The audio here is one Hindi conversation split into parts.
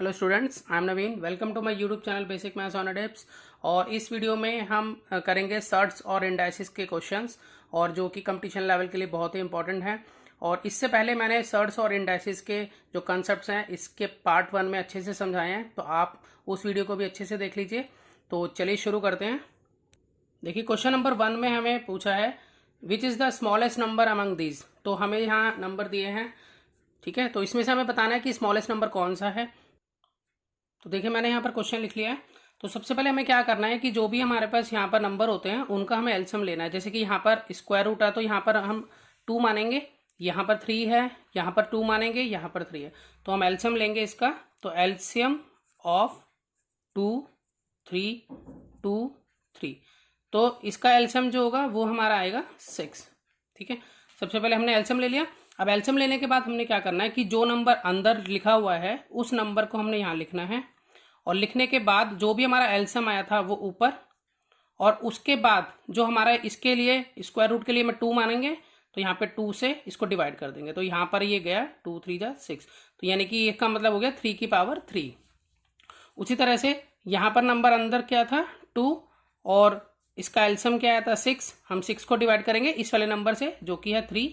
Hello students, I am Naveen. Welcome to my YouTube channel basic maths on tips. और इस वीडियो में हम करेंगे सर्ट्स और इंडाइसिस के क्वेश्चंस, और जो कि कंपटीशन लेवल के लिए बहुत ही इंपॉर्टेंट है। और इससे पहले मैंने सर्ट्स और इंडाइसिस के जो कंसेप्ट्स हैं इसके पार्ट 1 में अच्छे से समझाए हैं, तो आप उस वीडियो को भी अच्छे से देख लीजिए। तो चलिए शुरू करते हैं। देखिए, क्वेश्चन नंबर 1 में हमें पूछा है which is the smallest number among these. तो हमें यहाँ नंबर दिए हैं, ठीक है। तो इसमें से हमें बताना है कि स्मॉलेस्ट नंबर कौन सा है। तो देखिए, मैंने यहाँ पर क्वेश्चन लिख लिया है। तो सबसे पहले हमें क्या करना है कि जो भी हमारे पास यहाँ पर नंबर होते हैं उनका हमें एलसीएम लेना है। जैसे कि यहाँ पर स्क्वायर रूट है तो यहाँ पर हम 2 मानेंगे, यहाँ पर 3 है, यहाँ पर 2 मानेंगे, यहाँ पर 3 है, तो हम एलसीएम लेंगे इसका। तो एलसीएम ऑफ 2 3 2 3, तो इसका एलसीएम जो होगा वो हमारा आएगा 6, ठीक है। सबसे पहले हमने एलसीएम ले लिया। अब एलसीएम लेने के बाद हमने क्या करना है कि जो नंबर अंदर लिखा हुआ है उस नंबर को हमने यहाँ लिखना है, और लिखने के बाद जो भी हमारा एलसीएम आया था वो ऊपर, और उसके बाद जो हमारा इसके लिए स्क्वायर रूट के लिए मैं 2 मानेंगे, तो यहाँ पे 2 से इसको डिवाइड कर देंगे। तो यहाँ पर ये गया 2 3 जा 6, तो यानी कि इसका मतलब हो गया 3 की पावर 3। उसी तरह से यहाँ पर नंबर अंदर क्या था 2, और इसका एलसीएम क्या आया था 6। हम 6 को डिवाइड करेंगे इस वाले नंबर से जो कि है 3,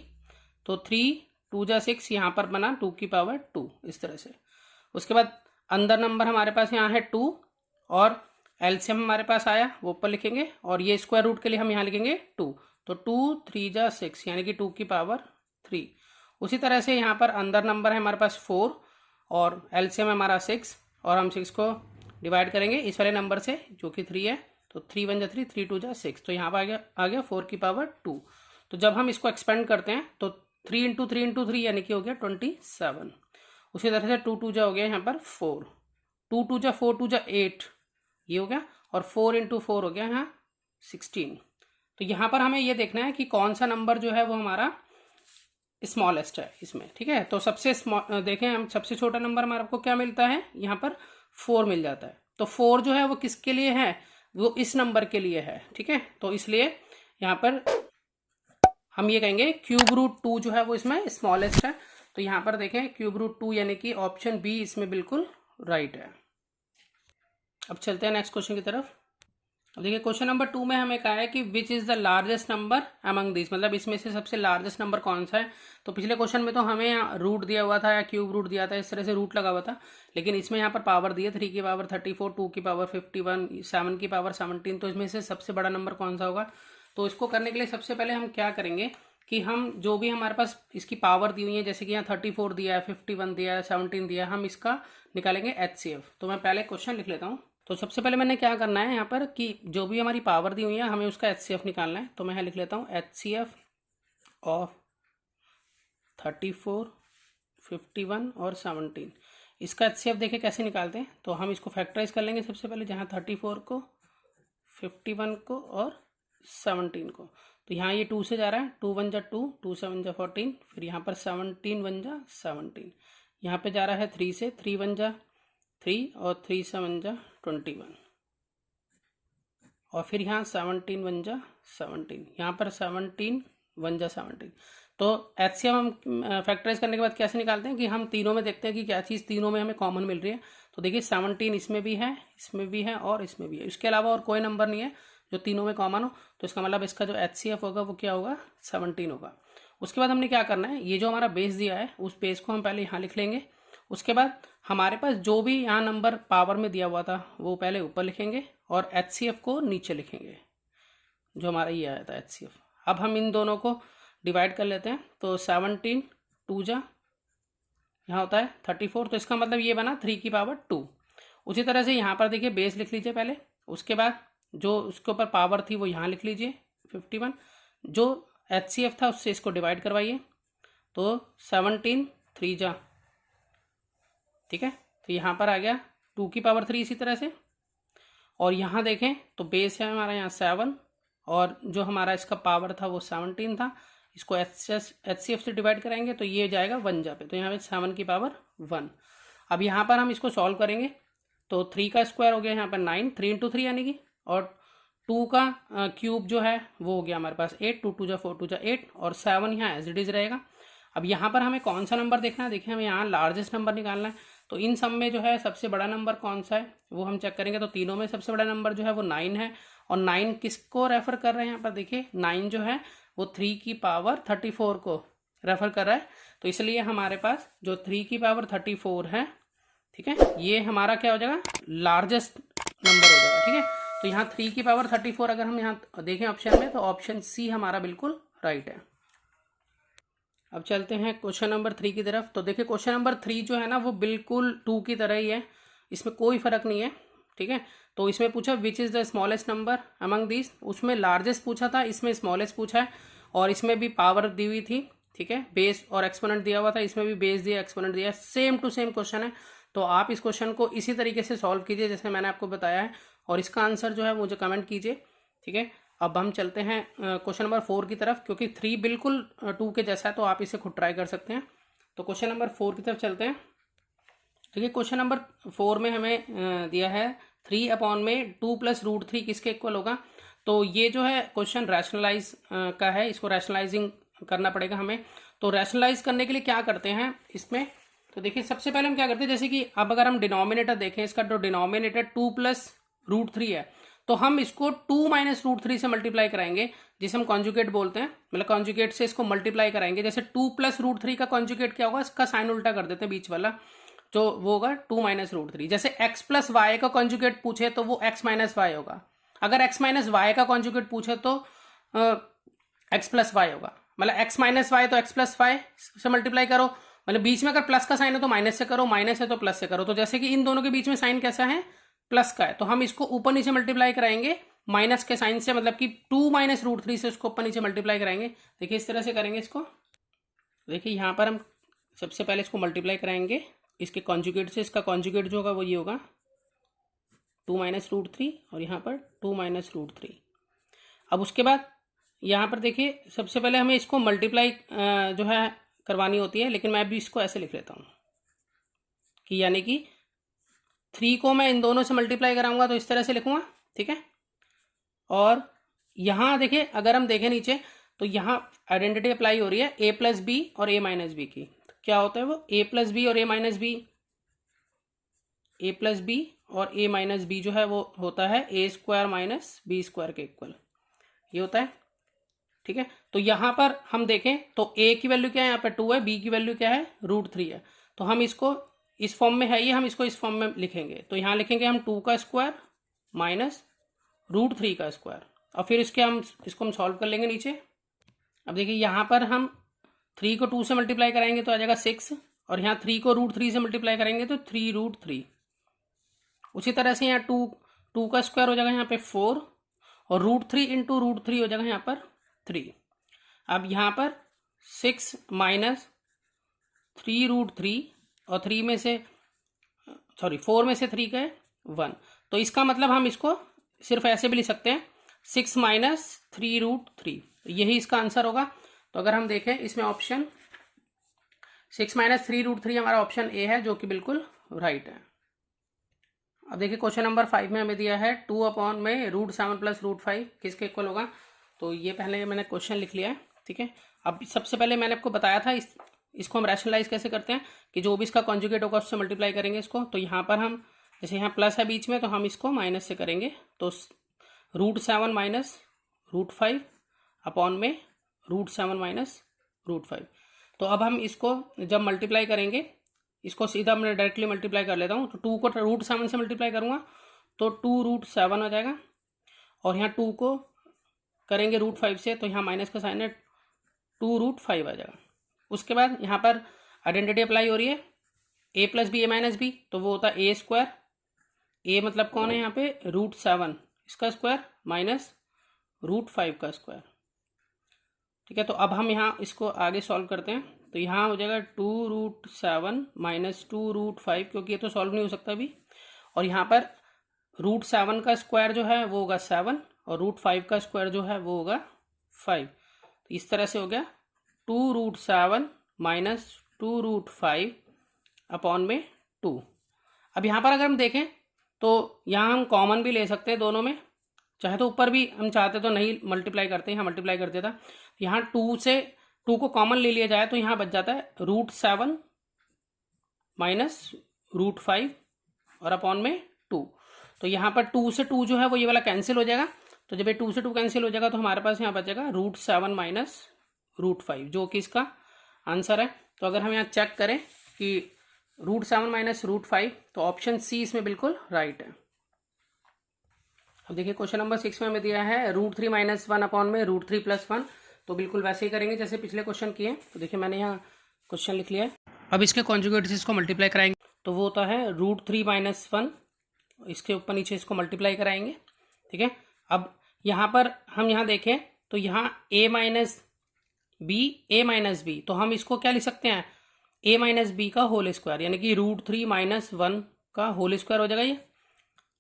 तो 3 2 जा 6, यहाँ पर बना 2 की पावर 2, इस तरह से। उसके बाद अंदर नंबर हमारे पास यहाँ है 2, और एलसीएम हमारे पास आया वो ऊपर लिखेंगे, और ये स्क्वायर रूट के लिए हम यहाँ लिखेंगे 2, तो 2 3 जा 6, यानी कि 2 की पावर 3। उसी तरह से यहाँ पर अंदर नंबर है हमारे पास 4, और एलसीएम हमारा 6, और हम 6 को डिवाइड करेंगे इस वाले नंबर से जो कि 3 है, तो 3 1 जा 3, 3 2 जा 6, तो यहाँ पर आ गया 4 की पावर 2। तो जब हम इसको एक्सपेंड करते हैं तो 3 इंटू 3 इंटू 3 यानी कि हो गया 27। उसी तरह से 2 2 जा हो गया यहाँ पर 4, 2 2 जा 4 2 जा 8, ये हो गया, और 4 इंटू 4 हो गया यहाँ 16। तो यहाँ पर हमें ये देखना है कि कौन सा नंबर जो है वो हमारा स्मॉलेस्ट है इसमें, ठीक है। तो सबसे देखें, हम सबसे छोटा नंबर हमारे को क्या मिलता है, यहाँ पर 4 मिल जाता है। तो 4 जो है वो किसके लिए है, वो इस नंबर के लिए है, ठीक है। तो इसलिए यहाँ पर हम ये कहेंगे क्यूब रूट 2 जो है वो इसमें स्मॉलेस्ट है। तो यहाँ पर देखें क्यूब रूट 2 यानी कि ऑप्शन बी इसमें बिल्कुल राइट है। अब चलते हैं नेक्स्ट क्वेश्चन की तरफ। अब देखिए, क्वेश्चन नंबर 2 में हमें कहा है कि which is the largest number among this, मतलब इसमें से सबसे लार्जेस्ट नंबर कौन सा है। तो पिछले क्वेश्चन में तो हमें रूट दिया हुआ था या क्यूब रूट दिया था, इस तरह से रूट लगा हुआ था, लेकिन इसमें यहाँ पर पावर दी है 3 की पावर 34, 2 की पावर 51, 7 की पावर 17। तो इसमें से सबसे बड़ा नंबर कौन सा होगा। तो इसको करने के लिए सबसे पहले हम क्या करेंगे कि हम जो भी हमारे पास इसकी पावर दी हुई है, जैसे कि यहाँ 34 दिया है, 51 दिया है, 17 दिया है, हम इसका निकालेंगे एचसीएफ। तो मैं पहले क्वेश्चन लिख लेता हूँ। तो सबसे पहले मैंने क्या करना है यहाँ पर कि जो भी हमारी पावर दी हुई है हमें उसका एचसीएफ निकालना है। तो मैं यहाँ लिख लेता हूँ एचसीएफ ऑफ 34, 51 और 17। इसका एचसीएफ देखें कैसे निकालते हैं। तो हम इसको फैक्टराइज कर लेंगे सबसे पहले, जहाँ 34 को, 51 को और 17 को। तो यहाँ ये 2 से जा रहा है, 2 1 जा 2, 2 7 जा 14, फिर यहाँ पर 17 1 जा 17, यहाँ पे जा रहा है 3 से, 3 1 जा 3 और 3 7 जा 21, और फिर यहाँ 17 1 जा 17, यहाँ पर 17 1 जा 17। तो एचसीएफ हम फैक्टराइज करने के बाद कैसे निकालते हैं कि हम तीनों में देखते हैं कि क्या चीज़ तीनों में हमें कॉमन मिल रही है। तो देखिए 17 इसमें भी है, इसमें भी है और इसमें भी है, इसके अलावा और कोई नंबर नहीं है जो तीनों में कॉमन हो। तो इसका मतलब इसका जो एचसीएफ होगा वो क्या होगा, 17 होगा। उसके बाद हमने क्या करना है, ये जो हमारा बेस दिया है उस बेस को हम पहले यहाँ लिख लेंगे। उसके बाद हमारे पास जो भी यहाँ नंबर पावर में दिया हुआ था वो पहले ऊपर लिखेंगे, और एचसीएफ को नीचे लिखेंगे, जो हमारा ये आया था एचसीएफ। अब हम इन दोनों को डिवाइड कर लेते हैं। तो 17 2 जा यहाँ होता है 34, तो इसका मतलब ये बना 3 की पावर 2। उसी तरह से यहाँ पर देखिए बेस लिख लीजिए पहले, उसके बाद जो उसके ऊपर पावर थी वो यहाँ लिख लीजिए 51, जो एचसीएफ था उससे इसको डिवाइड करवाइए। तो 17 3 जा, ठीक है। तो यहाँ पर आ गया 2 की पावर 3 इसी तरह से, और यहाँ देखें तो बेस है हमारा यहाँ 7, और जो हमारा इसका पावर था वो 17 था, इसको एचसीएफ से डिवाइड कराएंगे तो ये जाएगा 1 जा पे, तो यहाँ पे 7 की पावर 1। अब यहाँ पर हम इसको सॉल्व करेंगे तो 3 का स्क्वायर हो गया यहाँ पर 9, 3 इंटू 3 यानी कि, और 2 का क्यूब जो है वो हो गया हमारे पास 8, 2 2 जा 4 2 जा 8, और 7 यहाँ एज इट इज रहेगा। अब यहाँ पर हमें कौन सा नंबर देखना है, देखिए हमें यहाँ लार्जेस्ट नंबर निकालना है। तो इन सब में जो है सबसे बड़ा नंबर कौन सा है वो हम चेक करेंगे। तो तीनों में सबसे बड़ा नंबर जो है वो 9 है, और 9 किसको रेफर कर रहे हैं यहाँ पर देखिए, 9 जो है वो 3 की पावर 34 को रेफर कर रहा है। तो इसलिए हमारे पास जो 3 की पावर 34 है, ठीक है, ये हमारा क्या हो जाएगा, लार्जेस्ट नंबर हो जाएगा। ठीक है, तो यहाँ 3 की पावर 34 अगर हम यहाँ देखें ऑप्शन में, तो ऑप्शन सी हमारा बिल्कुल राइट है। अब चलते हैं क्वेश्चन नंबर 3 की तरफ। तो देखिए क्वेश्चन नंबर 3 जो है ना वो बिल्कुल 2 की तरह ही है, इसमें कोई फर्क नहीं है। ठीक है, तो इसमें पूछा which is the smallest number among these, उसमें लार्जेस्ट पूछा था, इसमें स्मॉलेस्ट पूछा है, और इसमें भी पावर दी हुई थी। ठीक है, बेस और एक्सपोनेंट दिया हुआ था, इसमें भी बेस दिया एक्सपोनेंट दिया, सेम टू सेम क्वेश्चन है। तो आप इस क्वेश्चन को इसी तरीके से सॉल्व कीजिए जैसे मैंने आपको बताया है, और इसका आंसर जो है मुझे कमेंट कीजिए। ठीक है, अब हम चलते हैं क्वेश्चन नंबर 4 की तरफ, क्योंकि 3 बिल्कुल 2 के जैसा है, तो आप इसे खुद ट्राई कर सकते हैं। तो क्वेश्चन नंबर 4 की तरफ चलते हैं। ठीक है, क्वेश्चन नंबर 4 में हमें दिया है 3 अपॉन में 2 प्लस रूट 3 किसके इक्वल होगा। तो ये जो है क्वेश्चन रैशनलाइज का है, इसको रैशनलाइजिंग करना पड़ेगा हमें। तो रैशनलाइज करने के लिए क्या करते हैं इसमें, तो देखिए सबसे पहले हम क्या करते हैं, जैसे कि अब अगर हम डिनोमिनेटर देखें, इसका जो डिनोमिनेटर 2 प्लस रूट 3 है, तो हम इसको 2 माइनस रूट 3 से मल्टीप्लाई कराएंगे, जिसे हम कॉन्जुगेट बोलते हैं, मतलब कॉन्जुगेट से इसको मल्टीप्लाई कराएंगे। जैसे 2 प्लस रूट 3 का कॉन्जुगेट क्या होगा, इसका साइन उल्टा कर देते हैं बीच वाला, जो वो होगा 2 माइनस रूट 3। जैसे x प्लस वाई का कॉन्जुगेट पूछे तो वो x माइनस वाई होगा, अगर x माइनस वाई का कॉन्जुगेट पूछे तो x प्लस वाई होगा, मतलब x माइनस वाई तो x प्लस वाई से मल्टीप्लाई करो, मतलब बीच में अगर प्लस का साइन है तो माइनस से करो, माइनस है तो प्लस से करो। तो जैसे कि इन दोनों के बीच में साइन कैसा है, प्लस का है, तो हम इसको ऊपर नीचे मल्टीप्लाई कराएंगे माइनस के साइन से, मतलब कि 2 माइनस रूट 3 से उसको ऊपर नीचे मल्टीप्लाई कराएंगे। देखिए इस तरह से करेंगे इसको। देखिए यहाँ पर हम सबसे पहले इसको मल्टीप्लाई कराएंगे इसके कॉन्जुगेट से, इसका कॉन्जुगेट जो होगा वो ये होगा 2 माइनस रूट 3, और यहाँ पर 2 माइनस रूट 3। अब उसके बाद यहाँ पर देखिए सबसे पहले हमें इसको मल्टीप्लाई जो है करवानी होती है, लेकिन मैं भी इसको ऐसे लिख लेता हूँ कि यानी कि 3 को मैं इन दोनों से मल्टीप्लाई कराऊंगा तो इस तरह से लिखूंगा। ठीक है, और यहाँ देखिए अगर हम देखें नीचे, तो यहाँ आइडेंटिटी अप्लाई हो रही है a प्लस बी और a माइनस बी की। तो क्या होता है वो a प्लस बी और a minus B, a plus B और a माइनस बी जो है वो होता है a square minus B square के इक्वल, ये होता है। ठीक है, तो यहाँ पर हम देखें तो a की वैल्यू क्या है, यहाँ पर 2 है, b की वैल्यू क्या है, रूट 3 है। तो हम इसको इस फॉर्म में है ये, हम इसको इस फॉर्म में लिखेंगे, तो यहाँ लिखेंगे हम 2 का स्क्वायर माइनस रूट 3 का स्क्वायर, और फिर इसके हम इसको हम सॉल्व कर लेंगे नीचे। अब देखिए यहाँ पर हम 3 को 2 से मल्टीप्लाई कराएंगे तो आ जाएगा 6, और यहाँ 3 को रूट 3 से मल्टीप्लाई करेंगे तो 3 रूट 3। उसी तरह से यहाँ 2 का स्क्वायर हो जाएगा यहाँ पे 4, और रूट 3 इंटू रूट 3 हो जाएगा यहाँ पर 3। अब यहाँ पर 6 माइनस 3 रूट 3, और 3 में से 4 में से 3 गए 1, तो इसका मतलब हम इसको सिर्फ ऐसे भी लिख सकते हैं 6 माइनस 3 रूट 3, यही इसका आंसर होगा। तो अगर हम देखें इसमें ऑप्शन 6 माइनस 3 रूट 3 हमारा ऑप्शन ए है, जो कि बिल्कुल राइट है। अब देखिए क्वेश्चन नंबर 5 में हमें दिया है 2 अपॉन में रूट 7 प्लस रूट 5 किसके इक्वल होगा। तो ये पहले मैंने क्वेश्चन लिख लिया है। ठीक है, अब सबसे पहले मैंने आपको बताया था इसको हम रैशनलाइज कैसे करते हैं, कि जो भी इसका कॉन्जुगेट होगा उससे मल्टीप्लाई करेंगे इसको। तो यहाँ पर हम जैसे यहाँ प्लस है बीच में, तो हम इसको माइनस से करेंगे, तो रूट 7 माइनस रूट 5 अपॉन में रूट 7 माइनस रूट 5। तो अब हम इसको जब मल्टीप्लाई करेंगे, इसको सीधा मैं डायरेक्टली मल्टीप्लाई कर लेता हूँ। तो 2 को रूट 7 से मल्टीप्लाई करूँगा तो 2 रूट 7 हो जाएगा, और यहाँ 2 को करेंगे रूट 5 से, तो यहाँ माइनस का साइन है, 2 रूट 5 आ जाएगा। उसके बाद यहाँ पर आइडेंटिटी अप्लाई हो रही है a plus B A minus B, तो वो होता है ए स्क्वायर, ए मतलब कौन है यहाँ पे, रूट 7 इसका स्क्वायर माइनस रूट 5 का स्क्वायर। ठीक है, तो अब हम यहाँ इसको आगे सॉल्व करते हैं, तो यहाँ हो जाएगा 2 रूट 7 माइनस 2 रूट 5, क्योंकि ये तो सॉल्व नहीं हो सकता अभी, और यहाँ पर रूट 7 का स्क्वायर जो है वो होगा 7, और रूट 5 का स्क्वायर जो है वो होगा 5। तो इस तरह से हो गया 2 रूट 7 माइनस 2 रूट 5 अपॉन में 2। अब यहाँ पर अगर हम देखें तो यहाँ हम कॉमन भी ले सकते हैं दोनों में, चाहे तो ऊपर भी हम चाहते तो नहीं मल्टीप्लाई करते, यहाँ मल्टीप्लाई कर देता। यहाँ 2 को कॉमन ले लिया जाए तो यहाँ बच जाता है रूट 7 माइनस √5 और अपॉन में 2। तो यहाँ पर 2 से 2 जो है वो ये वाला कैंसिल हो जाएगा। तो जब ये 2 से 2 कैंसिल हो जाएगा तो हमारे पास यहाँ बचेगा √7 माइनस √5, जो कि इसका आंसर है। तो अगर हम यहाँ चेक करें कि √7 माइनस √5, तो ऑप्शन सी इसमें बिल्कुल राइट है। अब देखिए क्वेश्चन नंबर 6 में हमें दिया है √3 माइनस 1 अपॉन में √3 प्लस 1। तो बिल्कुल वैसे ही करेंगे जैसे पिछले क्वेश्चन किए। तो देखिए मैंने यहाँ क्वेश्चन लिख लिया है। अब इसके कॉन्जुगेट से इसको मल्टीप्लाई कराएंगे, तो वो होता है √3 माइनस 1, इसके ऊपर नीचे इसको मल्टीप्लाई कराएंगे। ठीक है, अब यहाँ पर हम यहाँ देखें तो यहाँ a माइनस बी, तो हम इसको क्या लिख सकते हैं, a माइनस बी का होल स्क्वायर, यानी कि √3 माइनस 1 का होल स्क्वायर हो जाएगा ये।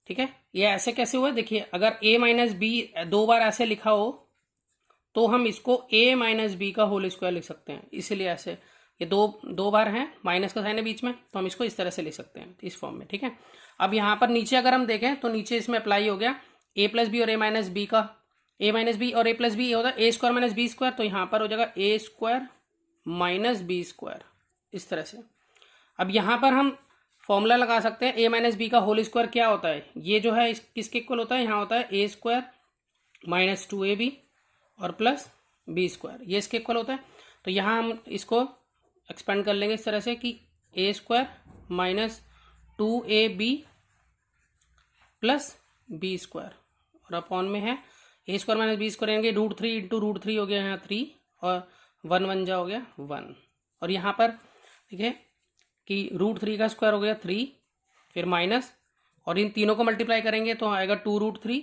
ठीक है, ये ऐसे कैसे हुआ, देखिए अगर a माइनस बी 2 बार ऐसे लिखा हो तो हम इसको a माइनस बी का होल स्क्वायर लिख सकते हैं, इसीलिए ऐसे ये दो बार हैं, माइनस का साइन है बीच में, तो हम इसको इस तरह से लिख सकते हैं इस फॉर्म में। ठीक है, अब यहाँ पर नीचे अगर हम देखें तो नीचे इसमें अप्लाई हो गया a प्लस बी और a माइनस बी का, a माइनस बी और a प्लस बी होता है a square minus B square, तो यहाँ पर हो जाएगा a square minus B square, इस तरह से। अब यहाँ पर हम फॉर्मूला लगा सकते हैं a माइनस बी का होल स्क्वायर क्या होता है, ये जो है किसके इक्वल होता है, यहाँ होता है a स्क्वायर माइनस 2ab और प्लस बी स्क्वायर, ये इसके इक्वल होता है। तो यहाँ हम इसको एक्सपेंड कर लेंगे इस तरह से कि a square minus 2ab plus B square और अपॉन में है a square minus B square, यानी √3 इंटू √3 हो गया यहाँ 3 और 1 जा हो गया 1। और यहाँ पर देखिए कि √3 का स्क्वायर हो गया 3, फिर माइनस, और इन तीनों को मल्टीप्लाई करेंगे तो आएगा 2√3,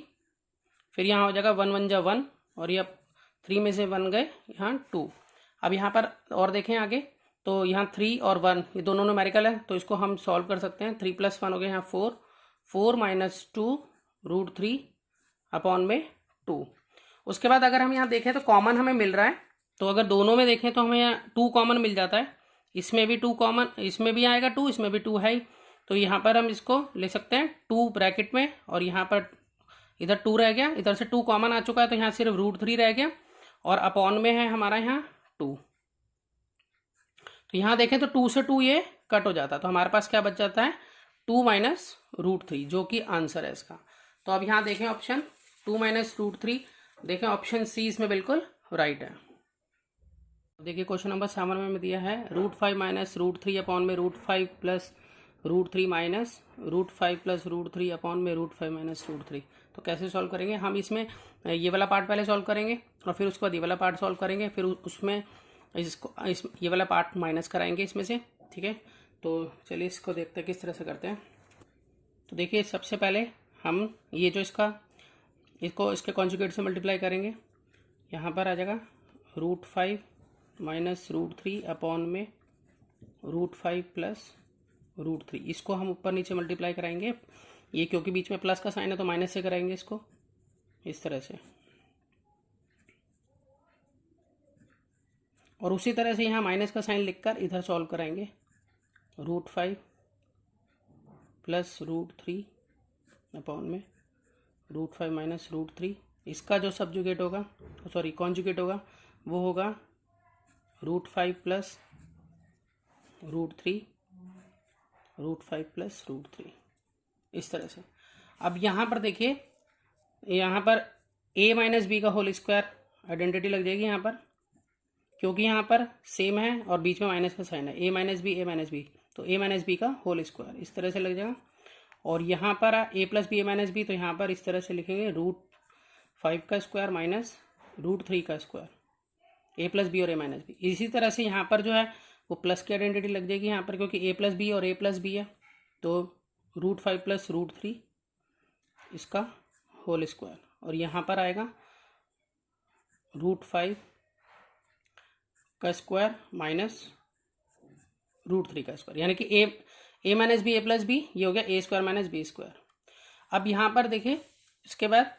फिर यहाँ हो जाएगा 1 जा 1, और ये 3 में से 1 गए यहाँ 2। अब यहाँ पर और देखें आगे, तो यहाँ 3 और 1 ये दोनों न्यूमेरिकल है, तो इसको हम सॉल्व कर सकते हैं। 3 + 1 हो गया यहाँ 4, 4 माइनस 2 √3 अपॉन में 2। उसके बाद अगर हम यहाँ देखें तो कॉमन हमें मिल रहा है, तो अगर दोनों में देखें तो हमें यहाँ 2 कॉमन मिल जाता है, इसमें भी 2 कॉमन, इसमें भी आएगा 2, इसमें भी 2 है, तो यहाँ पर हम इसको ले सकते हैं 2 ब्रैकेट में, और यहाँ पर इधर 2 रह गया, इधर से 2 कॉमन आ चुका है, तो यहाँ सिर्फ √3 रह गया, और अपॉन में है हमारा यहाँ 2। तो यहाँ देखें तो 2 से 2 ये कट हो जाता है, तो हमारे पास क्या बच जाता है 2 माइनस √3, जो कि आंसर है इसका। तो अब यहाँ देखें ऑप्शन 2 माइनस √3, देखें ऑप्शन सी इसमें बिल्कुल राइट है। देखिए क्वेश्चन नंबर 7 में हमें दिया है √5 माइनस √3 अपॉन में √5 प्लस √3 माइनस √5 प्लस √3 अपॉन में √5 माइनस √3। तो कैसे सॉल्व करेंगे, हम इसमें ये वाला पार्ट पहले सॉल्व करेंगे और फिर उसके बाद ये वाला पार्ट सॉल्व करेंगे, फिर उसमें ये वाला पार्ट माइनस कराएंगे इसमें से। ठीक है, तो चलिए इसको देखते हैं किस तरह से करते हैं। तो देखिए सबसे पहले हम ये जो इसको इसके कॉन्जुगेट से मल्टीप्लाई करेंगे, यहाँ पर आ जाएगा √5 माइनस √3 अपॉन में √5 प्लस √3, इसको हम ऊपर नीचे मल्टीप्लाई कराएंगे, ये क्योंकि बीच में प्लस का साइन है तो माइनस से कराएंगे इसको इस तरह से, और उसी तरह से यहाँ माइनस का साइन लिखकर इधर सॉल्व कराएंगे, √5 प्लस √3 अपॉन में √5 माइनस √3, इसका जो सब्जुगेट होगा, सॉरी कॉन्जुगेट होगा, वो होगा √5 प्लस √3, √5 प्लस √3, इस तरह से। अब यहाँ पर देखिए, यहाँ पर a माइनस बी का होल स्क्वायर आइडेंटिटी लग जाएगी यहाँ पर, क्योंकि यहाँ पर सेम है और बीच में माइनस का साइन है, a माइनस बी, तो a माइनस बी का होल स्क्वायर इस तरह से लग जाएगा। और यहाँ पर a plus B a minus B, तो यहाँ पर इस तरह से लिखेंगे √5 का स्क्वायर माइनस √3 का स्क्वायर, a प्लस बी और a माइनस बी। इसी तरह से यहाँ पर जो है वो प्लस की आइडेंटिटी लग जाएगी यहाँ पर, क्योंकि a प्लस बी और a प्लस बी है, तो √5 प्लस √3 इसका होल स्क्वायर, और यहाँ पर आएगा √5 का स्क्वायर माइनस √3 का स्क्वायर, यानी कि a minus B a plus B, ये हो गया a square minus B square. अब यहाँ पर देखिए इसके बाद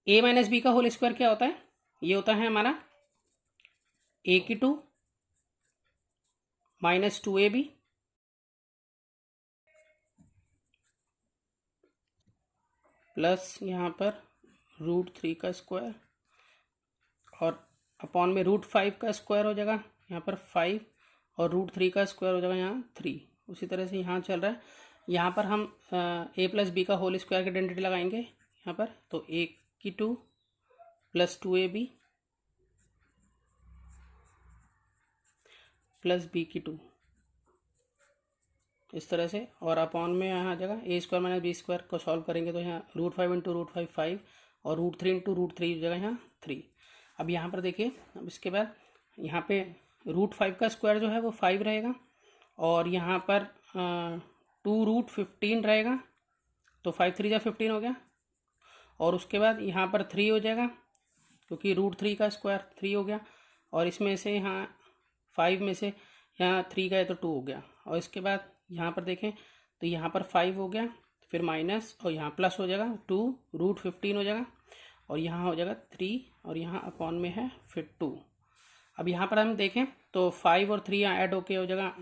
a माइनस बी का होल स्क्वायर क्या होता है, ये होता है हमारा a² माइनस 2ab प्लस यहाँ पर √3 का स्क्वायर, और अपॉन में √5 का स्क्वायर हो जाएगा यहाँ पर 5, और √3 का स्क्वायर हो जाएगा यहाँ 3, उसी तरह से यहाँ चल रहा है। यहाँ पर हम a प्लस बी का होल स्क्वायर की आइडेंटिटी लगाएंगे यहाँ पर, तो a की 2 प्लस 2ab प्लस b की 2 इस तरह से, और अपॉन में यहाँ आ जाएगा a square minus B square को सॉल्व करेंगे तो यहाँ √5 इंटू √5 5 और √3 इंटू √3 हो जाएगा यहाँ 3। अब यहाँ पर देखिए, अब इसके बाद यहाँ पे √5 का स्क्वायर जो है वो 5 रहेगा, और यहाँ पर 2√15 रहेगा, तो 5 3 जा 15 हो गया, और उसके बाद यहाँ पर 3 हो जाएगा क्योंकि √3 का स्क्वायर 3 हो गया, और इसमें से यहाँ 5 में से यहाँ 3 गए तो 2 हो गया, और इसके बाद यहाँ पर देखें तो यहाँ पर 5 हो गया, फिर माइनस और यहाँ प्लस हो जाएगा 2√15 हो जाएगा, और यहाँ हो जाएगा 3 और यहाँ अपॉन में है फिर 2। अब यहाँ पर हम देखें तो 5 और 3 यहाँ ऐड होके हो जाएगा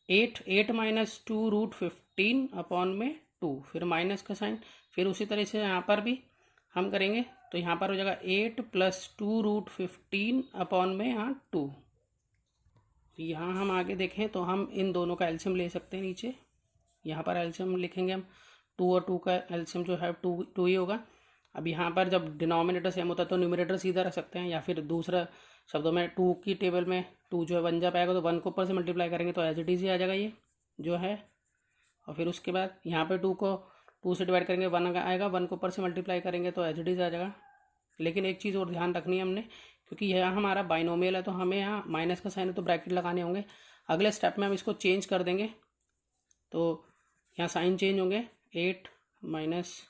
8 माइनस 2√15 अपॉन में 2, फिर माइनस का साइन, फिर उसी तरह से यहाँ पर भी हम करेंगे तो यहाँ पर हो जाएगा 8 प्लस 2√15 अपॉन में यहाँ 2। यहाँ हम आगे देखें तो हम इन दोनों का एलसीएम ले सकते हैं नीचे, यहाँ पर एलसीएम लिखेंगे हम, 2 और 2 का एलसीएम जो है 2 ही होगा। अब यहाँ पर जब डिनोमिनेटर सेम होता है तो न्यूमरेटर सीधा रख सकते हैं, या फिर दूसरा शब्दों में 2 की टेबल में 2 जो है 1 जा पाएगा तो 1 को ऊपर से मल्टीप्लाई करेंगे तो एज इट इज़ ही आ जाएगा ये जो है, और फिर उसके बाद यहाँ पे 2 को 2 से डिवाइड करेंगे 1 आएगा, 1 को ऊपर से मल्टीप्लाई करेंगे तो एज इट इज़ आ जाएगा। लेकिन एक चीज़ और ध्यान रखनी है हमने, क्योंकि यह हमारा बाइनोमियल है तो हमें यहाँ माइनस का साइन है तो ब्रैकेट लगाने होंगे। अगले स्टेप में हम इसको चेंज कर देंगे तो यहाँ साइन चेंज होंगे, 8 माइनस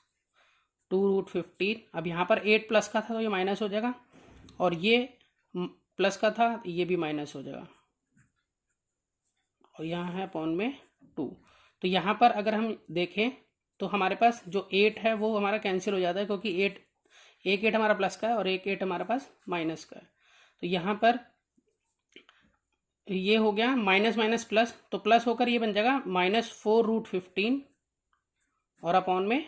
2√15। अब यहाँ पर 8 प्लस का था तो ये माइनस हो जाएगा, और ये प्लस का था ये भी माइनस हो जाएगा, और यहाँ है अपॉन में 2। तो यहाँ पर अगर हम देखें तो हमारे पास जो 8 है वो हमारा कैंसिल हो जाता है, क्योंकि 8 हमारा प्लस का है और 8 हमारे पास माइनस का है। तो यहाँ पर ये हो गया माइनस माइनस प्लस, तो प्लस होकर ये बन जाएगा -4√15 और अपॉन में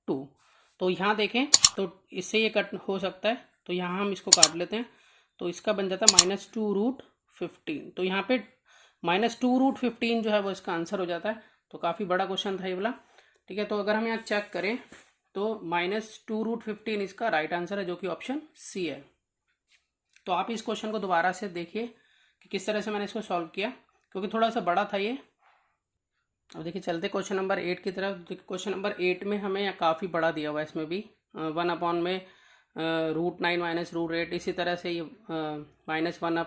2। तो यहाँ देखें तो इससे ये कट हो सकता है, तो यहाँ हम इसको काट लेते हैं, तो इसका बन जाता है -2√15। तो यहाँ पे -2√15 जो है वो इसका आंसर हो जाता है। तो काफ़ी बड़ा क्वेश्चन था ये वाला, ठीक है। तो अगर हम यहाँ चेक करें तो -2√15 इसका राइट आंसर है, जो कि ऑप्शन सी है। तो आप इस क्वेश्चन को दोबारा से देखिए कि किस तरह से मैंने इसको सॉल्व किया, क्योंकि थोड़ा सा बड़ा था ये। अब देखिए चलते क्वेश्चन नंबर 8 की तरफ। क्वेश्चन नंबर 8 में हमें काफ़ी बड़ा दिया हुआ है, इसमें भी 1 अपॉन में √9 माइनस √8, इसी तरह से ये -1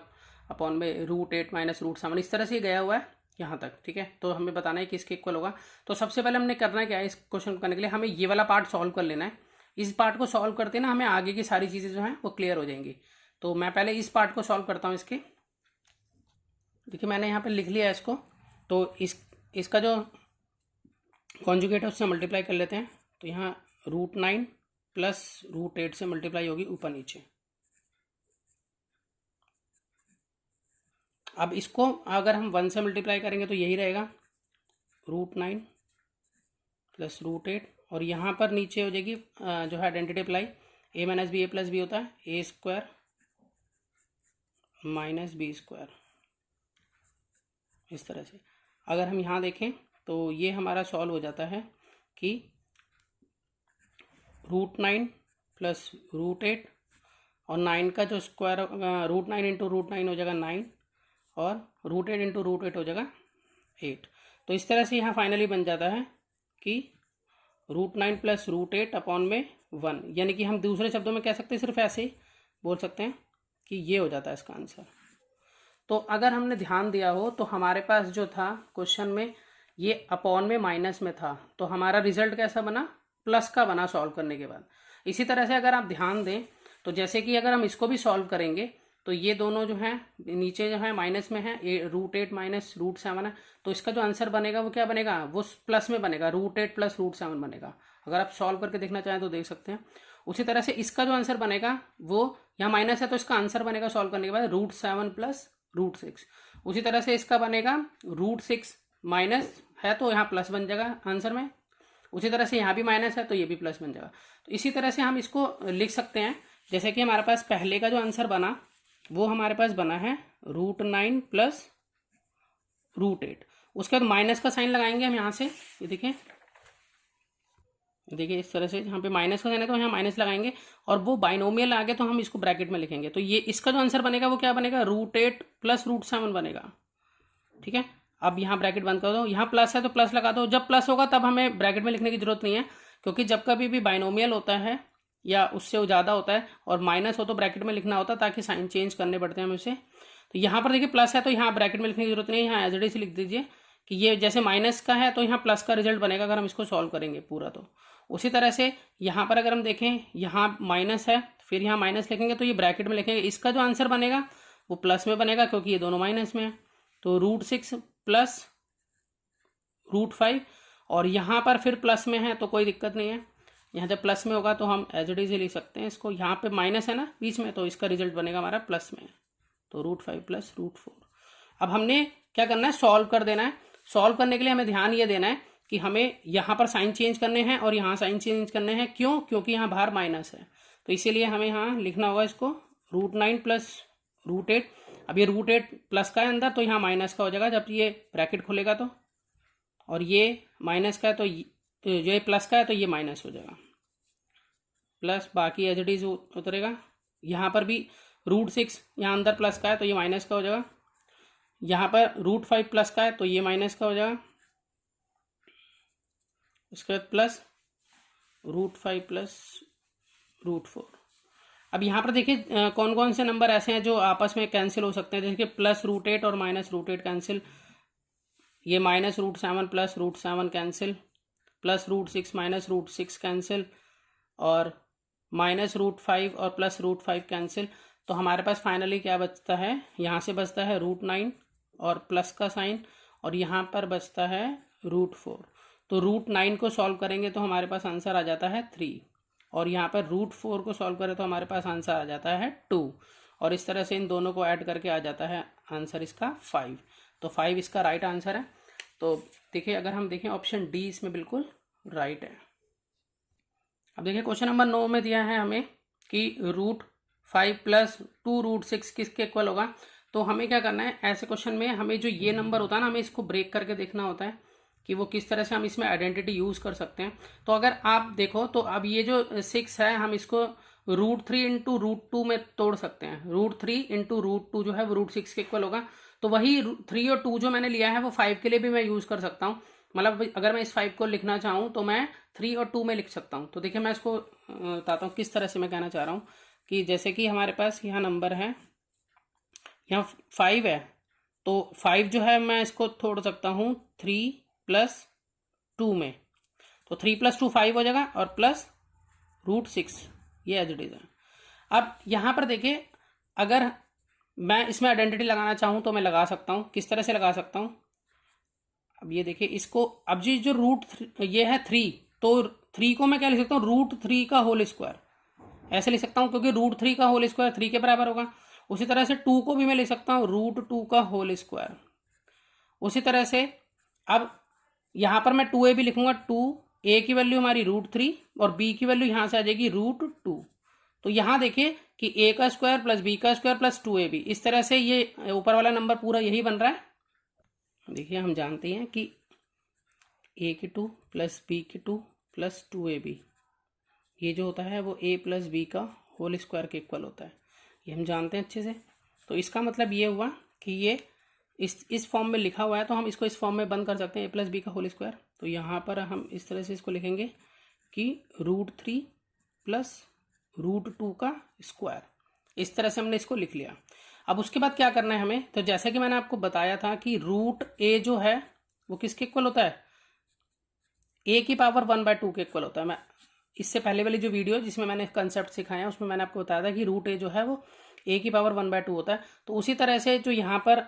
अपॉन में √8 माइनस √7, इस तरह से गया हुआ है यहाँ तक, ठीक है। तो हमें बताना है कि इसके इक्वल होगा। तो सबसे पहले हमने करना है क्या है, इस क्वेश्चन को करने के लिए हमें ये वाला पार्ट सॉल्व कर लेना है। इस पार्ट को सॉल्व करते ना हमें आगे की सारी चीज़ें जो हैं वो क्लियर हो जाएंगी। तो मैं पहले इस पार्ट को सॉल्व करता हूँ इसके। देखिए मैंने यहाँ पे लिख लिया है इसको, तो इसका जो कॉन्जुगेट है उससे मल्टीप्लाई कर लेते हैं। तो यहाँ √9 प्लस √8 से मल्टीप्लाई होगी ऊपर नीचे। अब इसको अगर हम 1 से मल्टीप्लाई करेंगे तो यही रहेगा √9 प्लस √8, और यहाँ पर नीचे हो जाएगी जो है identity apply, a minus B A plus B होता है a² माइनस b², इस तरह से। अगर हम यहाँ देखें तो ये हमारा सॉल्व हो जाता है कि √9 प्लस √8 और 9 का जो स्क्वायर √9 इंटू √9 हो जाएगा 9, और √8 इंटू √8 हो जाएगा 8। तो इस तरह से यहाँ फाइनली बन जाता है कि √9 प्लस √8 अपॉन में 1, यानी कि हम दूसरे शब्दों में कह सकते हैं, सिर्फ ऐसे ही बोल सकते हैं कि ये हो जाता है इसका आंसर। तो अगर हमने ध्यान दिया हो तो हमारे पास जो था क्वेश्चन में ये अपॉन में माइनस में था, तो हमारा रिजल्ट कैसा बना, प्लस का बना सॉल्व करने के बाद। इसी तरह से अगर आप ध्यान दें तो जैसे कि अगर हम इसको भी सॉल्व करेंगे तो ये दोनों जो हैं नीचे जो है माइनस में है, √8 माइनस √7 है, तो इसका जो आंसर बनेगा वो क्या बनेगा, वो प्लस में बनेगा, √8 प्लस √7 बनेगा। अगर आप सॉल्व करके देखना चाहें तो देख सकते हैं। उसी तरह से इसका जो आंसर बनेगा वो यहाँ माइनस है तो इसका आंसर बनेगा सॉल्व करने के बाद √7 प्लस √6। उसी तरह से इसका बनेगा √6 माइनस है तो यहाँ प्लस बन जाएगा आंसर में। उसी तरह से यहाँ भी माइनस है तो ये भी प्लस बन जाएगा। तो इसी तरह से हम इसको लिख सकते हैं, जैसे कि हमारे पास पहले का जो आंसर बना वो हमारे पास बना है √9 प्लस √8, उसके बाद माइनस का साइन लगाएंगे हम यहाँ से, ये देखिए इस तरह से यहाँ पे माइनस का साइन है तो यहाँ माइनस लगाएंगे, और वो बाइनोमियल आ गया तो हम इसको ब्रैकेट में लिखेंगे। तो ये इसका जो आंसर बनेगा वो क्या बनेगा, √8 + √7 बनेगा। ठीक है, अब यहाँ ब्रैकेट बंद कर दो, यहाँ प्लस है तो प्लस लगा दो, जब प्लस होगा तब हमें ब्रैकेट में लिखने की जरूरत नहीं है, क्योंकि जब कभी भी बाइनोमियल होता है या उससे ज़्यादा होता है और माइनस हो तो ब्रैकेट में लिखना होता है, ताकि साइन चेंज करने पड़ते हैं हमें उसे। तो यहाँ पर देखिए प्लस है तो यहाँ ब्रैकेट में लिखने की जरूरत नहीं है, यहाँ एज इट इज लिख दीजिए कि ये जैसे माइनस का है तो यहाँ प्लस का रिजल्ट बनेगा अगर हम इसको सॉल्व करेंगे पूरा। तो उसी तरह से यहाँ पर अगर हम देखें, यहाँ माइनस है फिर यहाँ माइनस लिखेंगे तो ये ब्रैकेट में लिखेंगे, इसका जो आंसर बनेगा वो प्लस में बनेगा क्योंकि ये दोनों माइनस में है। तो √6 + √5, और यहाँ पर फिर प्लस में है तो कोई दिक्कत नहीं है, यहाँ जब प्लस में होगा तो हम एज इट इज ही लिख सकते हैं इसको। यहाँ पे माइनस है ना बीच में, तो इसका रिजल्ट बनेगा हमारा प्लस में, तो √5 + √4। अब हमने क्या करना है, सॉल्व कर देना है। सॉल्व करने के लिए हमें ध्यान ये देना है कि हमें यहाँ पर साइन चेंज करने हैं और यहाँ साइन चेंज करने हैं। क्यों? क्योंकि यहाँ बाहर माइनस है, तो इसीलिए हमें यहाँ लिखना होगा इसको √9 + √8। अब ये √8 प्लस का है अंदर तो यहाँ माइनस का हो जाएगा जब ये ब्रैकेट खुलेगा तो, और ये माइनस का है तो ये प्लस का है तो ये माइनस हो जाएगा, प्लस बाकी एज इट इज उतरेगा। यहाँ पर भी √6 यहाँ अंदर प्लस का है तो ये माइनस का हो जाएगा, यहाँ पर √5 प्लस का है तो ये माइनस का हो जाएगा, उसके बाद प्लस √5 + √4। अब यहाँ पर देखिए कौन कौन से नंबर ऐसे हैं जो आपस में कैंसिल हो सकते हैं, जैसे कि +√8 और -√8 कैंसिल, ये -√7 + √7 कैंसिल, +√6 -√6 कैंसिल, और -√5 और +√5 कैंसिल। तो हमारे पास फाइनली क्या बचता है, यहाँ से बचता है √9 और प्लस का साइन, और यहाँ पर बचता है √4। तो √9 को सॉल्व करेंगे तो हमारे पास आंसर आ जाता है 3, और यहाँ पर √4 को सॉल्व करें तो हमारे पास आंसर आ जाता है 2, और इस तरह से इन दोनों को ऐड करके आ जाता है आंसर इसका 5। तो 5 इसका राइट आंसर है। तो देखिए अगर हम देखें ऑप्शन डी इसमें बिल्कुल राइट है। अब देखिए क्वेश्चन नंबर 9 में दिया है हमें कि √5 + 2√6 किसके इक्वल होगा। तो हमें क्या करना है, ऐसे क्वेश्चन में हमें जो ये नंबर होता है ना, हमें इसको ब्रेक करके देखना होता है कि वो किस तरह से हम इसमें आइडेंटिटी यूज कर सकते हैं। तो अगर आप देखो तो अब ये जो 6 है हम इसको √3 × √2 में तोड़ सकते हैं। √3 × √2 जो है वो √6 के इक्वल होगा। तो वही 3 और 2 जो मैंने लिया है वो 5 के लिए भी मैं यूज कर सकता हूँ। मतलब अगर मैं इस 5 को लिखना चाहूँ तो मैं 3 और 2 में लिख सकता हूँ। तो देखिए मैं इसको बताता हूँ किस तरह से मैं कहना चाह रहा हूँ, कि जैसे कि हमारे पास यहाँ नंबर है, यहाँ 5 है, तो 5 जो है मैं इसको तोड़ सकता हूँ 3 + 2 में, तो 3 + 2 5 हो जाएगा, और प्लस √6 ये एज इट इज है। अब यहाँ पर देखिए अगर मैं इसमें आइडेंटिटी लगाना चाहूँ तो मैं लगा सकता हूँ। किस तरह से लगा सकता हूँ, अब ये देखिए इसको, अब जी जो ये है 3, तो 3 को मैं क्या लिख सकता हूँ, √3 का होल स्क्वायर ऐसे लिख सकता हूँ, क्योंकि √3 का होल स्क्वायर 3 के बराबर होगा। उसी तरह से 2 को भी मैं लिख सकता हूँ √2 का होल स्क्वायर। उसी तरह से अब यहाँ पर मैं 2a भी लिखूंगा, 2a की वैल्यू हमारी √3 और b की वैल्यू यहाँ से आ जाएगी √2। तो यहाँ देखिए कि a का स्क्वायर + b का स्क्वायर + 2ab, इस तरह से ये ऊपर वाला नंबर पूरा यही बन रहा है। देखिए हम जानते हैं कि a की 2 + b की 2 + 2ab, ये जो होता है वो a + b का होल स्क्वायर के इक्वल होता है, ये हम जानते हैं अच्छे से। तो इसका मतलब ये हुआ कि ये इस फॉर्म में लिखा हुआ है, तो हम इसको इस फॉर्म में बंद कर सकते हैं, a + b का होल स्क्वायर। तो यहाँ पर हम इस तरह से इसको लिखेंगे कि √3 + √2 का स्क्वायर, इस तरह से हमने इसको लिख लिया। अब उसके बाद क्या करना है हमें, तो जैसे कि मैंने आपको बताया था कि √a जो है वो किसके इक्वल होता है, a की पावर 1/2 के इक्वल होता है। मैं इससे पहले वाली जो वीडियो जिसमें मैंने कंसेप्ट सिखाया उसमें मैंने आपको बताया था कि √a जो है वो a की पावर 1/2 होता है। तो उसी तरह से जो यहाँ पर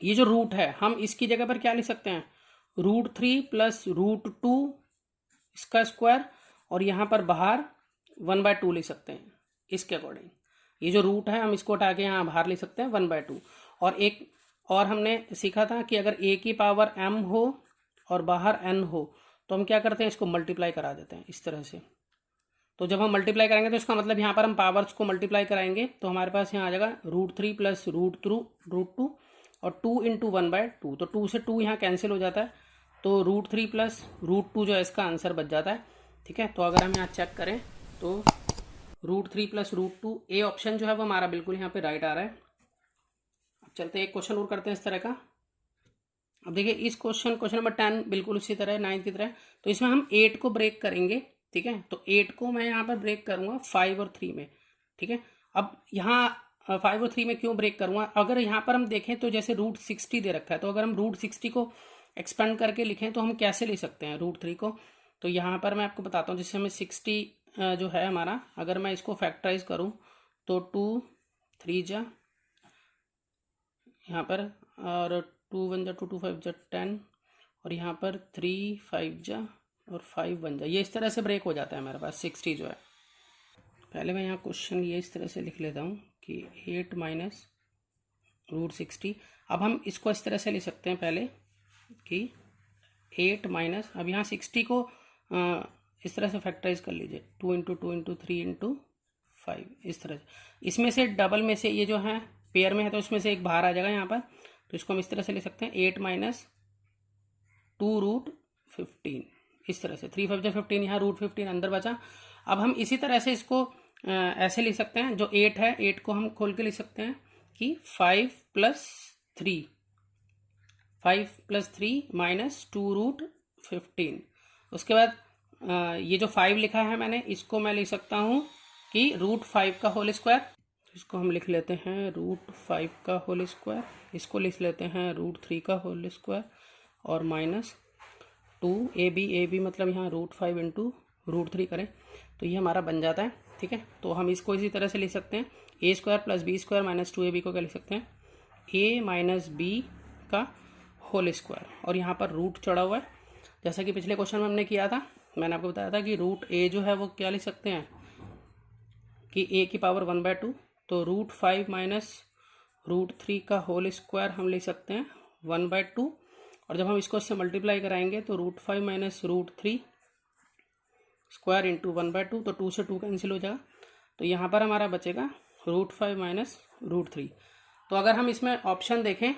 ये जो रूट है, हम इसकी जगह पर क्या लिख सकते हैं, √3 + √2 इसका स्क्वायर, और यहाँ पर बाहर 1/2 लिख सकते हैं इसके अकॉर्डिंग। ये जो रूट है हम इसको हटा के यहाँ बाहर लिख सकते हैं 1/2। और एक और हमने सीखा था कि अगर a की पावर m हो और बाहर n हो तो हम क्या करते हैं, इसको मल्टीप्लाई करा देते हैं इस तरह से। तो जब हम मल्टीप्लाई करेंगे तो इसका मतलब यहाँ पर हम पावर्स को मल्टीप्लाई कराएंगे, तो हमारे पास यहाँ आ जाएगा √3 + √2, और 2 इंटू 1/2, तो 2 से 2 यहाँ कैंसिल हो जाता है, तो √3 प्लस √2 जो है इसका आंसर बच जाता है। ठीक है, तो अगर हम यहाँ चेक करें तो √3 प्लस √2, ए ऑप्शन जो है वो हमारा बिल्कुल यहाँ पे राइट आ रहा है। अब चलते हैं एक क्वेश्चन और करते हैं इस तरह का। अब देखिए इस क्वेश्चन नंबर 10 बिल्कुल उसी तरह 9 की तरह, तो इसमें हम 8 को ब्रेक करेंगे। ठीक है, तो 8 को मैं यहाँ पर ब्रेक करूंगा 5 और 3 में। ठीक है, अब यहाँ 5 और 3 में क्यों ब्रेक करूंगा, अगर यहाँ पर हम देखें तो जैसे √60 दे रखा है, तो अगर हम √60 को एक्सपेंड करके लिखें तो हम कैसे ले सकते हैं √3 को। तो यहाँ पर मैं आपको बताता हूँ, जिससे हमें 60 जो है हमारा, अगर मैं इसको फैक्टराइज करूँ तो 2 3 जा यहाँ पर, और 2 1 जा 2 2 5 जा 10, और यहाँ पर 3 5 जा और 5 1 जा, ये इस तरह से ब्रेक हो जाता है हमारे पास 60 जो है। पहले मैं यहाँ क्वेश्चन ये इस तरह से लिख लेता हूँ कि 8 माइनस √60। अब हम इसको इस तरह से लिख सकते हैं पहले कि 8 माइनस, अब यहाँ 60 को इस तरह से फैक्टराइज कर लीजिए, 2 इंटू 2 इंटू 3 इंटू 5, इस तरह से। इसमें से डबल में से ये जो है पेयर में है, तो इसमें से एक बाहर आ जाएगा यहाँ पर, तो इसको हम इस तरह से लिख सकते हैं 8 माइनस 2√15, इस तरह से 3 5 जा 15, यहाँ √15 अंदर बचा। अब हम इसी तरह से इसको ऐसे लिख सकते हैं, जो 8 है 8 को हम खोल के लिख सकते हैं कि 5 + 3 माइनस 2√15। उसके बाद ये जो 5 लिखा है मैंने, इसको मैं लिख सकता हूँ कि √5 का होल स्क्वायर, इसको हम लिख लेते हैं √5 का होल स्क्वायर, इसको लिख लेते हैं √3 का होल स्क्वायर, और माइनस 2 AB मतलब यहाँ √5 इंटू √3 करें तो ये हमारा बन जाता है। ठीक है, तो हम इसको इसी तरह से लिख सकते हैं a² + b² माइनस 2ab को क्या लिख सकते हैं, a माइनस b का होल स्क्वायर, और यहाँ पर रूट चढ़ा हुआ है, जैसा कि पिछले क्वेश्चन में हमने किया था। मैंने आपको बताया था कि √a जो है वो क्या लिख सकते हैं कि a की पावर 1/2, तो √5 माइनस √3 का होल स्क्वायर हम लिख सकते हैं 1/2, और जब हम इसको इससे मल्टीप्लाई कराएंगे तो √5 माइनस √3 स्क्वायर इंटू 1/2, तो 2 से 2 कैंसिल हो जाएगा, तो यहाँ पर हमारा बचेगा √5 माइनस √3। तो अगर हम इसमें ऑप्शन देखें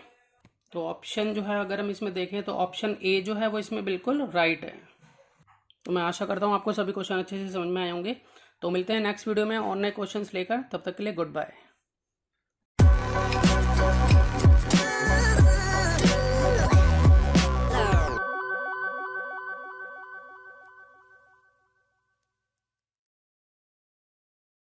तो ऑप्शन जो है, अगर हम इसमें देखें तो ऑप्शन ए जो है वो इसमें बिल्कुल राइट है। तो मैं आशा करता हूँ आपको सभी क्वेश्चन अच्छे से समझ में आए होंगे। तो मिलते हैं नेक्स्ट वीडियो में और नए क्वेश्चंस लेकर, तब तक के लिए गुड बाय।